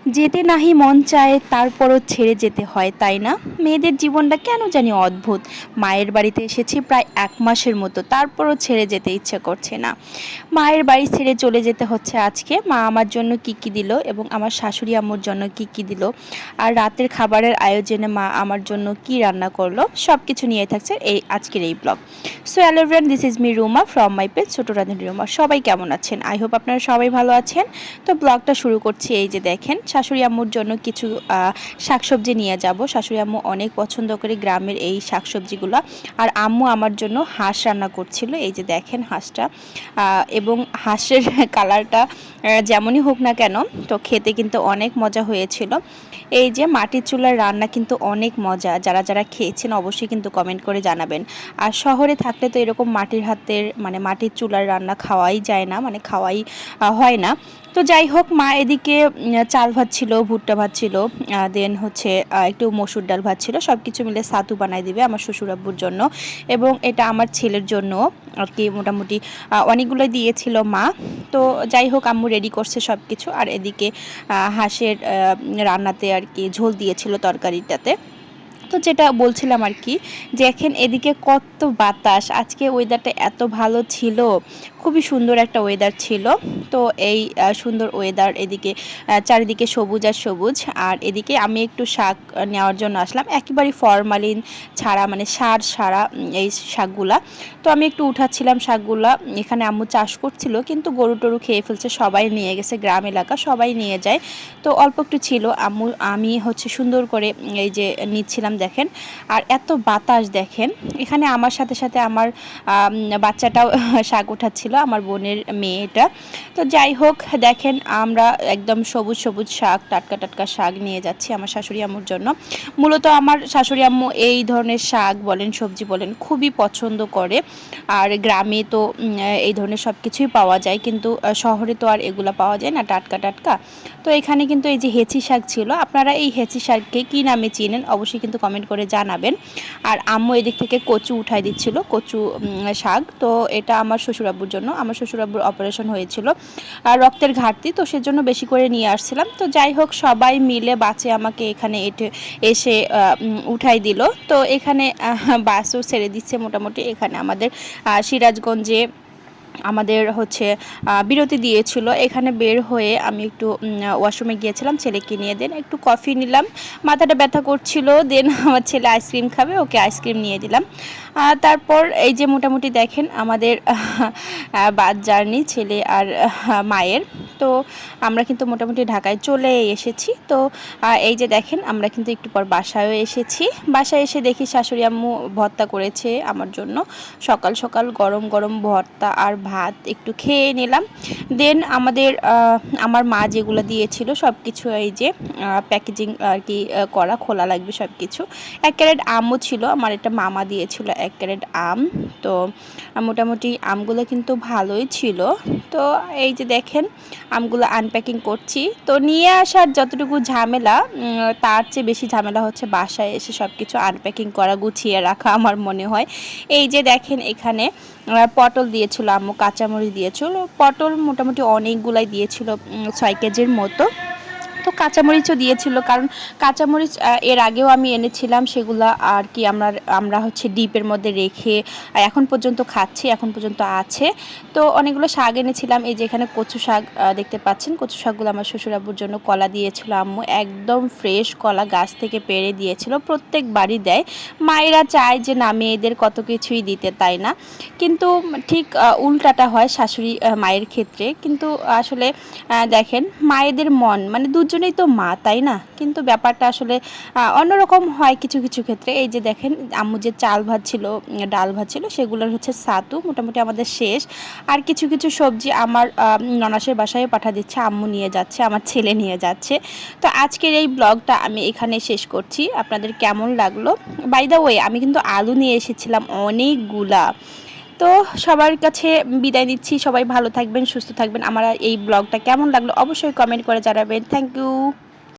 যেতে নাহি মন চায় তারপরও ছেড়ে যেতে হয়, তাই না? মেয়েদের জীবনটা কেন জানি অদ্ভুত। মায়ের বাড়িতে এসেছি প্রায় ১ মাসের মতো, তারপরও ছেড়ে যেতে ইচ্ছে করছে না। মায়ের বাড়ি ছেড়ে চলে যেতে হচ্ছে আজকে। মা আমার জন্য কি কি দিল এবং আমার শাশুড়ি আম্মুর জন্য কি কি দিল, আর রাতের খাবারের আয়োজনে মা আমার জন্য কি রান্না করলো, সবকিছু নিয়ে থাকছে এই আজকের এই blog. So hello everyone, this is me Ruma from my page ছোট রাঁধুনি রুমা। সবাই কেমন আছেন? আই হোপ আপনারা সবাই ভালো আছেন। তো ব্লগটা শুরু করছি। এই যে দেখেন, শাশুড়ি আম্মুর জন্য কিছু শাকসবজি নিয়ে যাব। শাশুড়ি আম্মু অনেক পছন্দ করে গ্রামের এই শাকসবজিগুলো। আর আম্মু আমার জন্য হাঁস রান্না করছিল। এই যে দেখেন হাঁসটা, এবং হাঁসের কালারটা যেমনই হোক না কেন, তো খেতে কিন্তু অনেক মজা হয়েছিল। এই যে মাটির চুলার রান্না কিন্তু অনেক মজা। যারা যারা খেয়েছেন অবশ্যই কিন্তু কমেন্ট করে জানাবেন। আর শহরে থাকলে তো এরকম মাটির হাতের মানে মাটির চুলার রান্না খাওয়াই যায় না, মানে খাওয়াই হয় না। তো যাই হোক, মা এদিকে চাল ভাত ছিল, ভুট্টা ভাত ছিল, দেন হচ্ছে একটু মসুর ডাল ভাত ছিল, সব কিছু মিলে ছাতু বানাই দিবে আমার শ্বশুর আব্বুর জন্য, এবং এটা আমার ছেলের জন্য আর কি। মোটামুটি অনেকগুলো দিয়েছিল মা। তো যাই হোক, আম্মু রেডি করছে সব কিছু। আর এদিকে হাঁসের রান্নাতে আর কি ঝোল দিয়েছিল তরকারিটাতে। তো যেটা বলছিলাম আর কি, দেখেন এদিকে কত বাতাস। আজকে ওয়েদারটা এত ভালো ছিল, খুবই সুন্দর একটা ওয়েদার ছিল। তো এই সুন্দর ওয়েদার, এদিকে চারিদিকে সবুজ আর সবুজ। আর এদিকে আমি একটু শাক নেওয়ার জন্য আসলাম, একেবারেই ফরমালিন ছাড়া, মানে সার ছাড়া এই শাকগুলা। তো আমি একটু উঠাচ্ছিলাম শাকগুলা। এখানে আম্মু চাষ করছিল, কিন্তু গরু টরু খেয়ে ফেলছে, সবাই নিয়ে গেছে, গ্রাম এলাকা সবাই নিয়ে যায়। তো অল্প একটু ছিল, আমি হচ্ছে সুন্দর করে এই যে নিচ্ছিলাম দেখেন। আর এত বাতাস দেখেন, এখানে আমার সাথে সাথে আমার বাচ্চাটাও শাক উঠাচ্ছিল, আমার বোনের মেয়েটা। তো যাই হোক দেখেন, আমরা একদম সবুজ সবুজ শাক, টাটকা টাটকা শাক নিয়ে যাচ্ছি আমার শাশুড়ি আম্মুর জন্য। মূলত আমার শাশুড়ি আম্মু এই ধরনের শাক বলেন, সবজি বলেন, খুবই পছন্দ করে। আর গ্রামে তো এই ধরনের সব কিছুই পাওয়া যায়, কিন্তু শহরে তো আর এগুলো পাওয়া যায় না টাটকা টাটকা। তো এখানে কিন্তু এই যে হেঁচি শাক ছিল। আপনারা এই হেঁচি শাককে কী নামে চিনেন অবশ্যই কিন্তু কমেন্ট করে জানাবেন। আর আম্মু এদিক থেকে কচু উঠাই দিচ্ছিল, কচু শাক। তো এটা আমার শ্বশুরাব্বুর জন্য, আমার শ্বশুরাব্বুর অপারেশন হয়েছিল আর রক্তের ঘাটতি, তো সেজন্য বেশি করে নিয়ে আসছিলাম। তো যাই হোক, সবাই মিলে বাসে আমাকে এখানে এসে উঠাই দিল। তো এখানে বাসও ছেড়ে দিচ্ছে মোটামুটি। এখানে আমাদের সিরাজগঞ্জে আমাদের হচ্ছে বিরতি দিয়েছিল। এখানে বের হয়ে আমি একটু ওয়াশরুমে গিয়েছিলাম, ছেলেকে নিয়ে। দেন একটু কফি নিলাম, মাথাটা ব্যথা করছিল। দেন আমার ছেলে আইসক্রিম খাবে, ওকে আইসক্রিম নিয়ে দিলাম। তারপর এই যে মোটামুটি দেখেন আমাদের বাস জার্নি ছেলে আর মায়ের। তো আমরা কিন্তু মোটামুটি ঢাকায় চলে এসেছি। তো এই যে দেখেন, আমরা কিন্তু একটু পর বাসায়ও এসেছি। বাসায় এসে দেখি শাশুড়ি আম্মু ভর্তা করেছে আমার জন্য। সকাল সকাল গরম গরম ভর্তা আর ভাত একটু খেয়ে নিলাম। দেন আমার মা যেগুলো দিয়েছিল সব কিছু, এই যে প্যাকেজিং আর কি করা, খোলা লাগবে সব কিছু। 1 ক্যারেট আমও ছিল, আমার এটা মামা দিয়েছিল 1 ক্যারেট আম। তো মোটামুটি আমগুলো কিন্তু ভালোই ছিল। তো এই যে দেখেন, আমগুলো আনপ্যাকিং করছি। তো নিয়ে আসার যতটুকু ঝামেলা, তার চেয়ে বেশি ঝামেলা হচ্ছে বাসায় এসে সব কিছু আনপ্যাকিং করা, গুছিয়ে রাখা আমার মনে হয়। এই যে দেখেন, এখানে পটল দিয়েছিল আম্মু, কাঁচামরিচ দিয়েছিল। পটল মোটামুটি অনেকগুলাই দিয়েছিল, 6 কেজির মতো। তো কাঁচামরিচও দিয়েছিল, কারণ কাঁচামরিচ এর আগেও আমি এনেছিলাম, সেগুলো আর কি আমরা হচ্ছে ডিপের মধ্যে রেখে এখন পর্যন্ত খাচ্ছি, এখন পর্যন্ত আছে। তো অনেকগুলো শাক এনেছিলাম। এই যে এখানে কচু শাক দেখতে পাচ্ছেন, কচু শাকগুলো আমার শ্বশুরাব্বুর জন্য। কলা দিয়েছিল আম্মু, একদম ফ্রেশ কলা গাছ থেকে পেড়ে দিয়েছিল, প্রত্যেকবারই দেয়। মায়েরা চায় যে না, মেয়েদের কত কিছুই দিতে, তাই না? কিন্তু ঠিক উল্টাটা হয় শাশুড়ি মায়ের ক্ষেত্রে। কিন্তু আসলে দেখেন, মায়েদের মন, মানে দুজনেই তো মা, তাই না? কিন্তু ব্যাপারটা আসলে অন্যরকম হয় কিছু কিছু ক্ষেত্রে। এই যে দেখেন, আম্মু যে চাল ভাত ছিল, ডাল ভাত ছিল, সেগুলোর হচ্ছে ছাতু মোটামুটি আমাদের শেষ। আর কিছু কিছু সবজি আমার ননাসের বাসায় পাঠা দিচ্ছে, আম্মু নিয়ে যাচ্ছে, আমার ছেলে নিয়ে যাচ্ছে। তো আজকের এই ব্লগটা আমি এখানে শেষ করছি। আপনাদের কেমন লাগলো? বাই দ্য ওয়ে, আমি কিন্তু আলু নিয়ে এসেছিলাম অনেকগুলা। তো সবার কাছে বিদায় নিচ্ছি। সবাই ভালো থাকবেন, সুস্থ থাকবেন। আমার এই ব্লগটা কেমন লাগলো অবশ্যই কমেন্ট করে জানাবেন। Thank you.